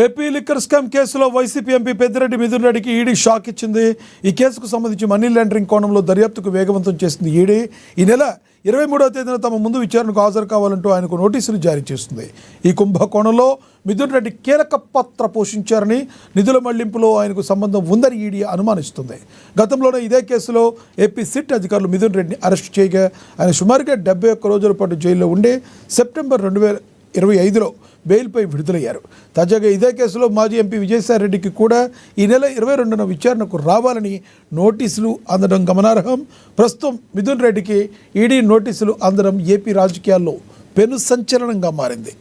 AP liquor scam కేసులో YCP MP Peddireddy Mithun రెడ్డికి ED shock ఇచ్చింది. ఈ కేసుకు సంబంధించి మనీ లాండరింగ్ కోణంలో దర్యాప్తుకు వేగవంతం చేసింది ఈడీ. ఈ నెల 23వ తేదీన తమ ముందు విచారణకు హాజరు కావాలంటూ ఆయనకు నోటీసులు జారీ చేస్తుంది. ఈ కుంభకోణంలో మిథున్ రెడ్డి కీలక పాత్ర పోషించారని, నిధుల మళ్లింపులో ఆయనకు సంబంధం ఉందని ఈడీ అనుమానిస్తుంది. గతంలోనే ఇదే కేసులో ఏపీ సిట్ అధికారులు మిథున్ రెడ్డిని అరెస్ట్ చేయగా ఆయన సుమారుగా 71 రోజుల పాటు జైల్లో ఉండి సెప్టెంబర్ 2025లో బెయిల్పై విడుదలయ్యారు. తాజాగా ఇదే కేసులో మాజీ ఎంపీ విజయసాయిరెడ్డికి కూడా ఈ నెల 22న విచారణకు రావాలని నోటీసులు అందడం గమనార్హం. ప్రస్తుతం మిథున్ రెడ్డికి ఈడీ నోటీసులు అందడం ఏపీ రాజకీయాల్లో పెను సంచలనంగా మారింది.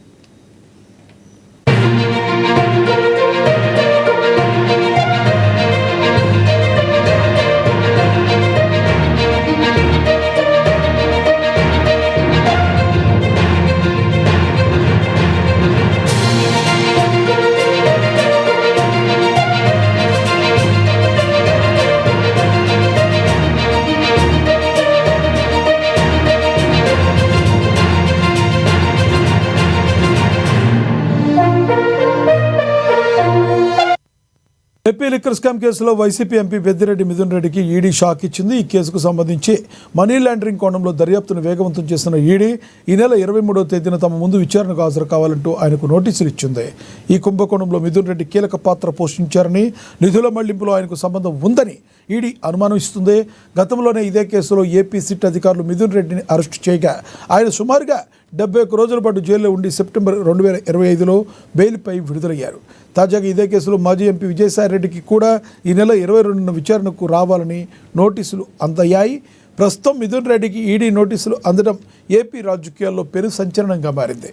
ఏపీ లిక్కర్ స్కామ్ కేసులో వైసీపీ ఎంపీ పెద్దిరెడ్డి మిథున్ రెడ్డికి ఈడీ షాక్ ఇచ్చింది. ఈ కేసుకు సంబంధించి మనీ లాండరింగ్ కోణంలో దర్యాప్తును వేగవంతం చేస్తున్న ఈడీ ఈ నెల 23వ తేదీన తమ ముందు విచారణకు హాజరు కావాలంటూ ఆయనకు నోటీసులు ఇచ్చింది. ఈ కుంభకోణంలో మిథున్ రెడ్డి కీలక పాత్ర పోషించారని, నిధుల మళ్లింపులో ఆయనకు సంబంధం ఉందని ఈడీ అనుమానిస్తుంది. గతంలోనే ఇదే కేసులో ఏపీ సిట్ అధికారులు మిథున్ రెడ్డిని అరెస్టు చేయగా ఆయన సుమారుగా 71 రోజుల పాటు జైల్లో ఉండి సెప్టెంబర్ 2025లో బెయిల్పై విడుదలయ్యారు. తాజాగా ఇదే కేసులో మాజీ ఎంపీ విజయసాయిరెడ్డికి కూడా ఈ నెల 22న విచారణకు రావాలని నోటీసులు అందయ్యాయి. ప్రస్తుతం మిథున్ రెడ్డికి ఈడీ నోటీసులు అందడం ఏపీ రాజకీయాల్లో పెను సంచలనంగా మారింది.